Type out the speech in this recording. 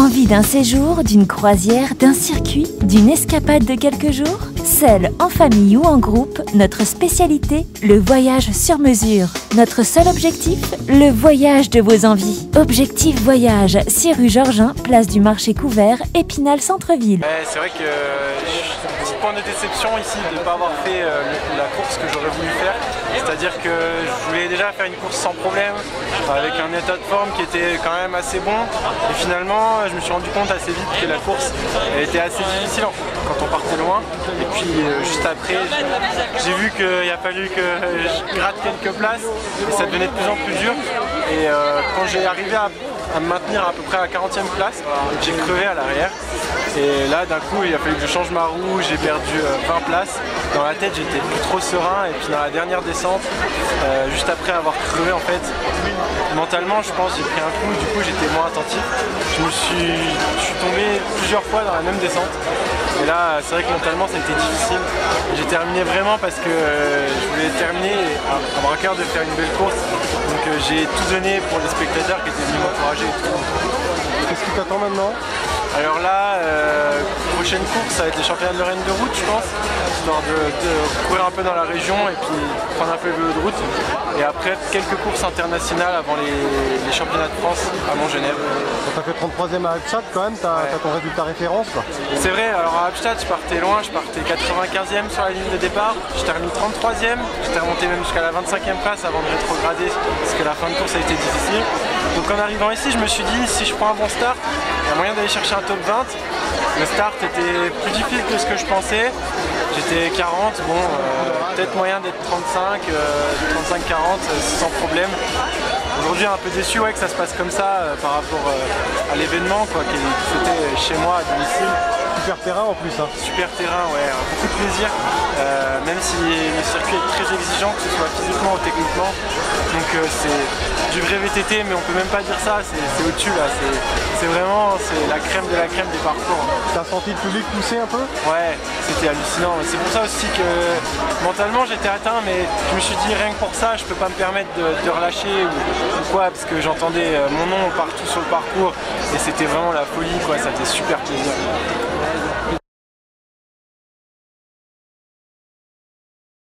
Envie d'un séjour, d'une croisière, d'un circuit, d'une escapade de quelques jours? Seul, en famille ou en groupe, notre spécialité, le voyage sur mesure. Notre seul objectif, le voyage de vos envies. Objectif Voyage, 6 rue Georgin, place du Marché Couvert, Épinal Centre-Ville. C'est vrai que petit point de déception ici de ne pas avoir fait la course que j'aurais voulu faire. C'est-à-dire que je voulais déjà faire une course sans problème, avec un état de forme qui était quand même assez bon. Et finalement, je me suis rendu compte assez vite que la course elle était assez difficile quand on partait loin. Et puis juste après, j'ai vu qu'il a fallu que je gratte quelques places et ça devenait de plus en plus dur. Et quand j'ai arrivé à me maintenir à peu près à la 40e place, j'ai crevé à l'arrière. Et là d'un coup il a fallu que je change ma roue, j'ai perdu 20 places. Dans la tête j'étais plus trop serein et puis dans la dernière descente, juste après avoir crevé en fait, mentalement je pense j'ai pris un coup, du coup j'étais moins attentif. Je suis tombé plusieurs fois dans la même descente. Et là c'est vrai que mentalement ça a été difficile. J'ai terminé vraiment parce que je voulais terminer et avoir à cœur de faire une belle course. Donc j'ai tout donné pour les spectateurs qui étaient venus m'encourager et tout. Qu'est-ce qui t'attend maintenant? Alors là, prochaine course, ça va être les championnats de Lorraine de route, je pense, histoire de courir un peu dans la région et puis prendre un peu le vélo de route. Et après, quelques courses internationales avant les championnats de France à Montgenèvre. Tu as fait 33e à Albstadt quand même, tu as ton résultat référence quoi. C'est vrai, alors à Albstadt, je partais loin, je partais 95e sur la ligne de départ, je termine 33e, j'étais remonté même jusqu'à la 25e place avant de rétrograder parce que la fin de course a été difficile. Donc en arrivant ici, je me suis dit, si je prends un bon start, il y a moyen d'aller chercher un top 20. Le start était plus difficile que ce que je pensais. J'étais 40, bon, peut-être moyen d'être 35, 35-40 sans problème. Aujourd'hui un peu déçu ouais, que ça se passe comme ça par rapport à l'événement qui c'était chez moi à domicile. Super terrain en plus hein. Super terrain, ouais, beaucoup de plaisir, même si le circuit est très exigeant, que ce soit physiquement ou techniquement. Donc c'est du vrai VTT, mais on peut même pas dire ça, c'est au-dessus là, c'est vraiment la crème de la crème des parcours. T'as senti le public pousser un peu? Ouais, c'était hallucinant, c'est pour ça aussi que mentalement j'étais atteint, mais je me suis dit rien que pour ça, je peux pas me permettre de relâcher ou quoi, parce que j'entendais mon nom partout sur le parcours et c'était vraiment la folie quoi, ça fait super plaisir.